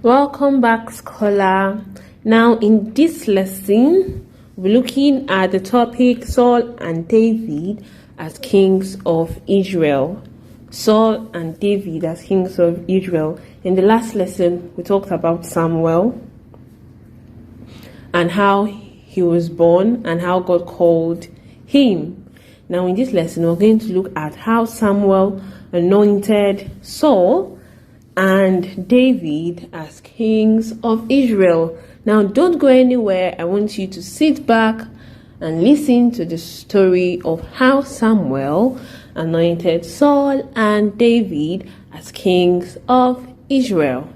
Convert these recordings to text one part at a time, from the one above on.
Welcome back, scholar. Now, in this lesson, we're looking at the topic Saul and David as kings of Israel. Saul and David as kings of Israel. In the last lesson, we talked about Samuel and how he was born and how God called him. Now, in this lesson, we're going to look at how Samuel anointed Saul and David as kings of Israel. Now, don't go anywhere. I want you to sit back and listen to the story of how Samuel anointed Saul and David as kings of Israel.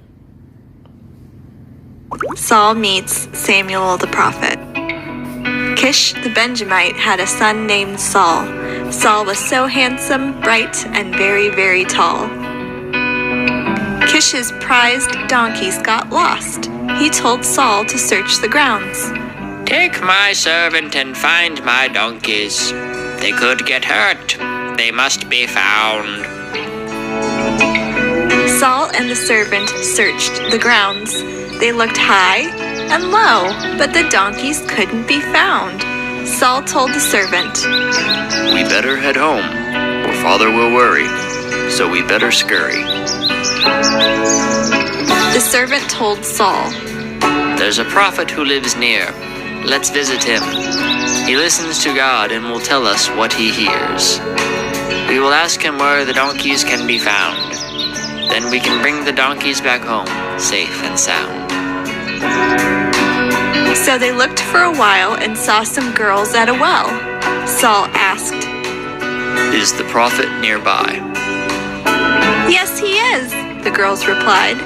Saul meets Samuel the prophet. Kish the Benjamite had a son named Saul. Saul was so handsome, bright, and very, very tall. Kish's prized donkeys got lost. He told Saul to search the grounds. Take my servant and find my donkeys. They could get hurt. They must be found. Saul and the servant searched the grounds. They looked high and low, but the donkeys couldn't be found. Saul told the servant, "We better head home, or Father will worry, so we better scurry." The servant told Saul, There's a prophet who lives near. Let's visit him. He listens to God and will tell us what he hears. We will ask him where the donkeys can be found. Then we can bring the donkeys back home, safe and sound. So they looked for a while and saw some girls at a well. Saul asked, "Is the prophet nearby?" "Yes, he is," the girls replied.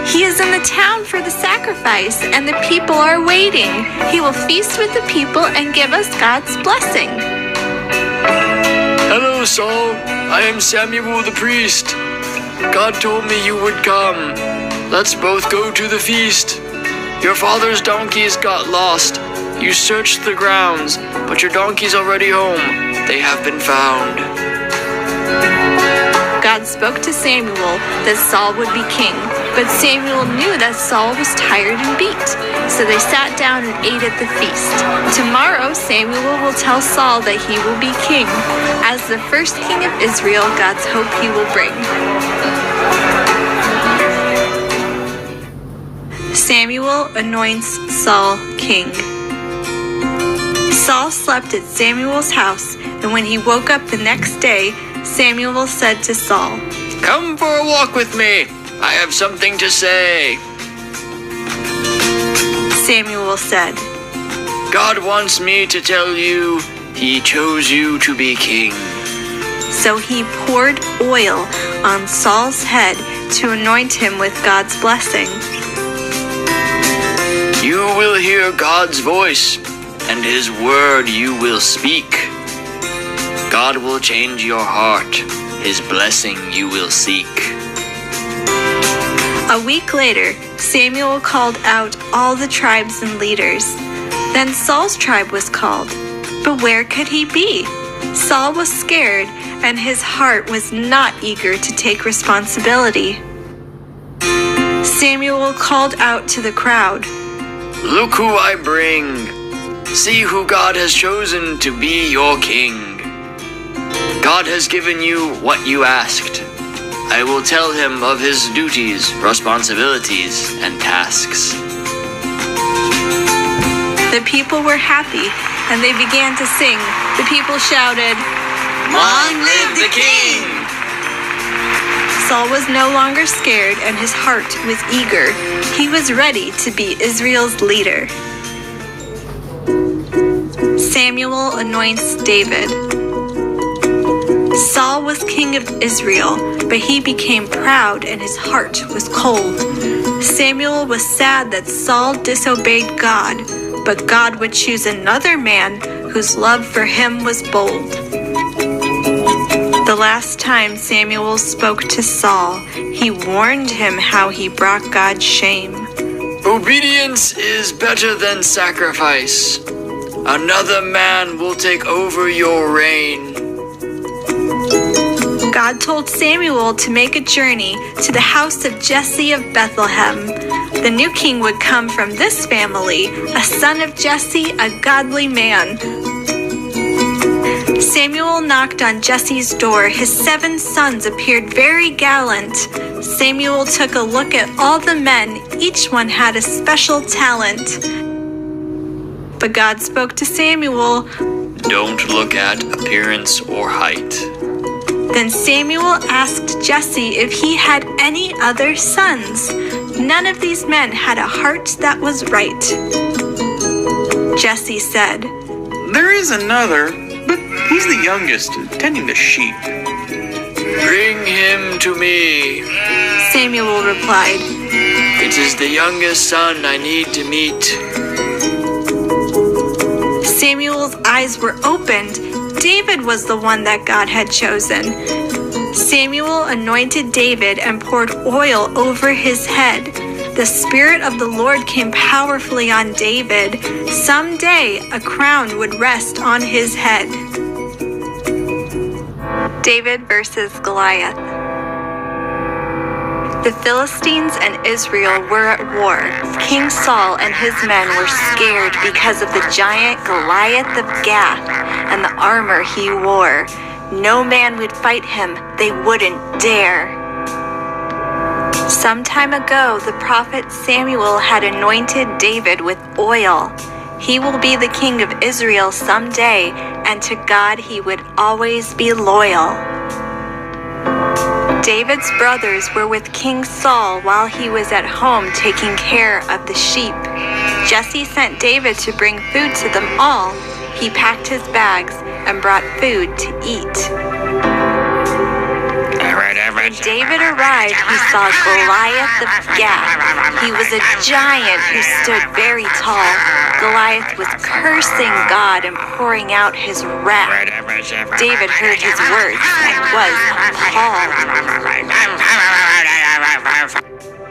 "He is in the town for the sacrifice, and the people are waiting. He will feast with the people and give us God's blessing." "Hello, Saul. I am Samuel the priest. God told me you would come. Let's both go to the feast. Your father's donkeys got lost. You searched the grounds, but your donkey's already home. They have been found." God spoke to Samuel that Saul would be king, but Samuel knew that Saul was tired and beat. So they sat down and ate at the feast. Tomorrow, Samuel will tell Saul that he will be king. As the first king of Israel, God's hope he will bring. Samuel anoints Saul king. Saul slept at Samuel's house, and when he woke up the next day, Samuel said to Saul, "Come for a walk with me. I have something to say." Samuel said, "God wants me to tell you he chose you to be king." So he poured oil on Saul's head to anoint him with God's blessing. "You will hear God's voice, and his word you will speak. God will change your heart. His blessing you will seek." A week later, Samuel called out all the tribes and leaders. Then Saul's tribe was called. But where could he be? Saul was scared, and his heart was not eager to take responsibility. Samuel called out to the crowd, "Look who I bring. See who God has chosen to be your king. God has given you what you asked. I will tell him of his duties, responsibilities, and tasks." The people were happy, and they began to sing. The people shouted, "Long live the king!" Saul was no longer scared, and his heart was eager. He was ready to be Israel's leader. Samuel anoints David. Saul was king of Israel, but he became proud and his heart was cold. Samuel was sad that Saul disobeyed God, but God would choose another man whose love for him was bold. The last time Samuel spoke to Saul, he warned him how he brought God shame. "Obedience is better than sacrifice. Another man will take over your reign." God told Samuel to make a journey to the house of Jesse of Bethlehem. The new king would come from this family, a son of Jesse, a godly man. Samuel knocked on Jesse's door. His 7 sons appeared very gallant. Samuel took a look at all the men. Each one had a special talent. But God spoke to Samuel. Don't look at appearance or height. Then Samuel asked Jesse if he had any other sons. None of these men had a heart that was right. Jesse said, There is another, but he's the youngest, tending the sheep. Bring him to me. Samuel replied. It is the youngest son I need to meet. Samuel's eyes were opened. David was the one that God had chosen. Samuel anointed David and poured oil over his head. The Spirit of the Lord came powerfully on David. Someday a crown would rest on his head. David versus Goliath. The Philistines and Israel were at war. King Saul and his men were scared because of the giant Goliath of Gath and the armor he wore. No man would fight him. They wouldn't dare. Some time ago, the prophet Samuel had anointed David with oil. He will be the king of Israel someday, and to God he would always be loyal. David's brothers were with King Saul while he was at home taking care of the sheep. Jesse sent David to bring food to them all. He packed his bags and brought food to eat. When David arrived, he saw Goliath of Gath. He was a giant who stood very tall. Goliath was cursing God and pouring out his wrath. David heard his words and was appalled.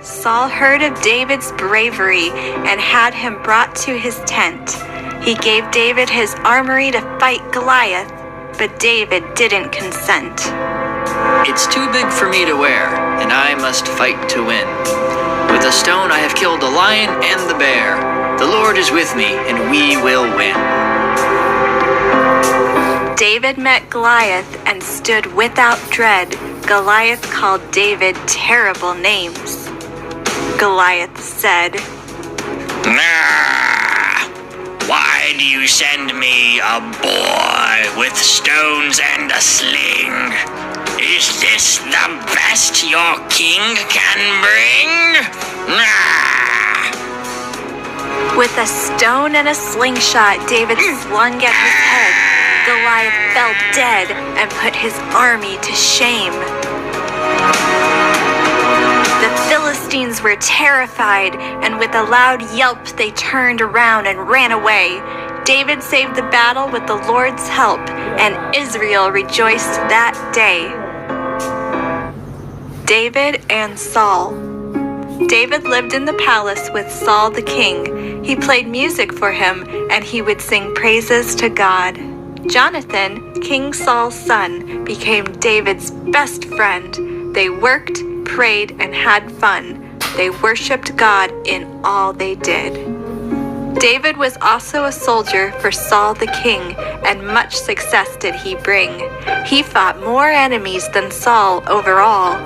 Saul heard of David's bravery and had him brought to his tent. He gave David his armory to fight Goliath, but David didn't consent. It's too big for me to wear, and I must fight to win. With a stone I have killed the lion and the bear. The Lord is with me, and we will win. David met Goliath and stood without dread. Goliath called David terrible names. Goliath said, Why do you send me a boy with stones and a sling? Is this the best your king can bring? With a stone and a slingshot David slung at his head, Goliath fell dead and put his army to shame. The Philistines were terrified, and with a loud yelp they turned around and ran away. David saved the battle with the Lord's help, and Israel rejoiced that day. David and Saul. David lived in the palace with Saul the king. He played music for him, and he would sing praises to God. Jonathan, King Saul's son, became David's best friend. They worked, prayed, and had fun. They worshiped God in all they did. David was also a soldier for Saul the king, and much success did he bring. He fought more enemies than Saul overall.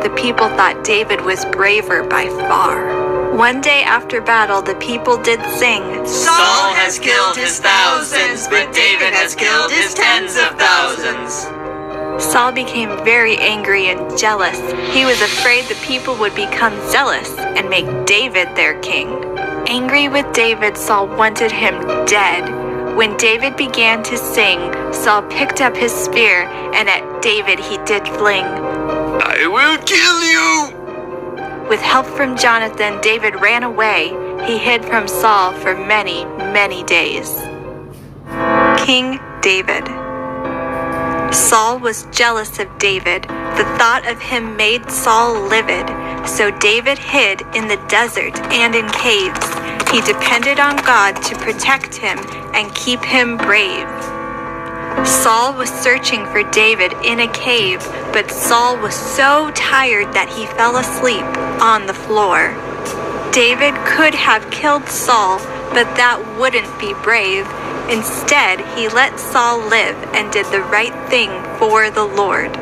The people thought David was braver by far. One day after battle, the people did sing, Saul has killed his thousands, but David has killed his tens of thousands. Saul became very angry and jealous. He was afraid the people would become zealous and make David their king. Angry with David, Saul wanted him dead. When David began to sing, Saul picked up his spear, and at David he did fling. I will kill you! With help from Jonathan, David ran away. He hid from Saul for many, many days. King David. Saul was jealous of David. The thought of him made Saul livid. So David hid in the desert and in caves. He depended on God to protect him and keep him brave. Saul was searching for David in a cave. But Saul was so tired that he fell asleep on the floor. David could have killed Saul, but that wouldn't be brave. Instead, he let Saul live and did the right thing for the Lord.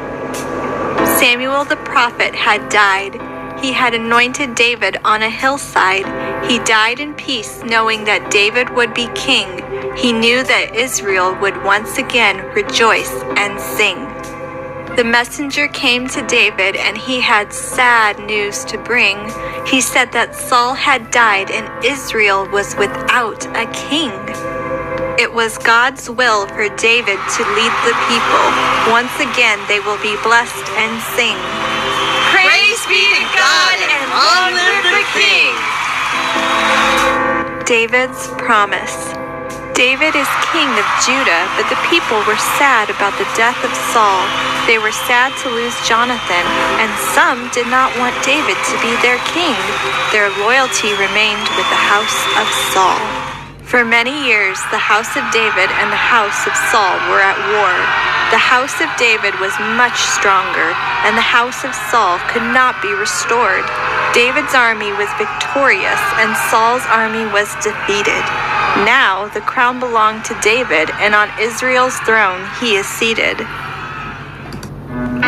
Samuel the prophet had died. He had anointed David on a hillside. He died in peace, knowing that David would be king. He knew that Israel would once again rejoice and sing. The messenger came to David, and he had sad news to bring. He said that Saul had died and Israel was without a king. It was God's will for David to lead the people. Once again, they will be blessed and sing. Praise be to God and long live the King! David's promise. David is king of Judah, but the people were sad about the death of Saul. They were sad to lose Jonathan, and some did not want David to be their king. Their loyalty remained with the house of Saul. For many years, the house of David and the house of Saul were at war. The house of David was much stronger, and the house of Saul could not be restored. David's army was victorious, and Saul's army was defeated. Now, the crown belonged to David, and on Israel's throne he is seated.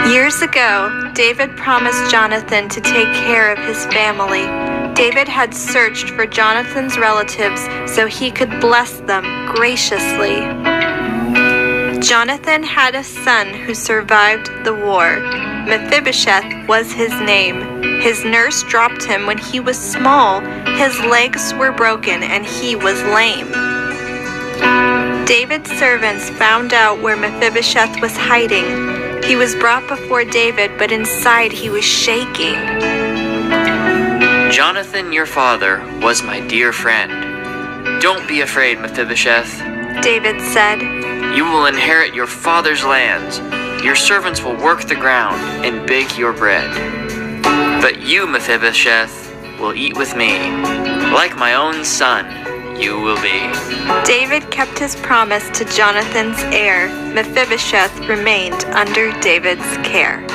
Years ago, David promised Jonathan to take care of his family. David had searched for Jonathan's relatives so he could bless them graciously. Jonathan had a son who survived the war. Mephibosheth was his name. His nurse dropped him when he was small. His legs were broken and he was lame. David's servants found out where Mephibosheth was hiding. He was brought before David, but inside he was shaking. Jonathan, your father, was my dear friend. Don't be afraid, Mephibosheth. David said, You will inherit your father's lands. Your servants will work the ground and bake your bread. But you, Mephibosheth, will eat with me. Like my own son, you will be. David kept his promise to Jonathan's heir. Mephibosheth remained under David's care.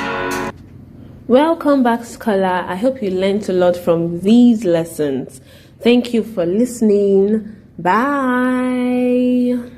Welcome back, scholar. I hope you learned a lot from these lessons. Thank you for listening. Bye.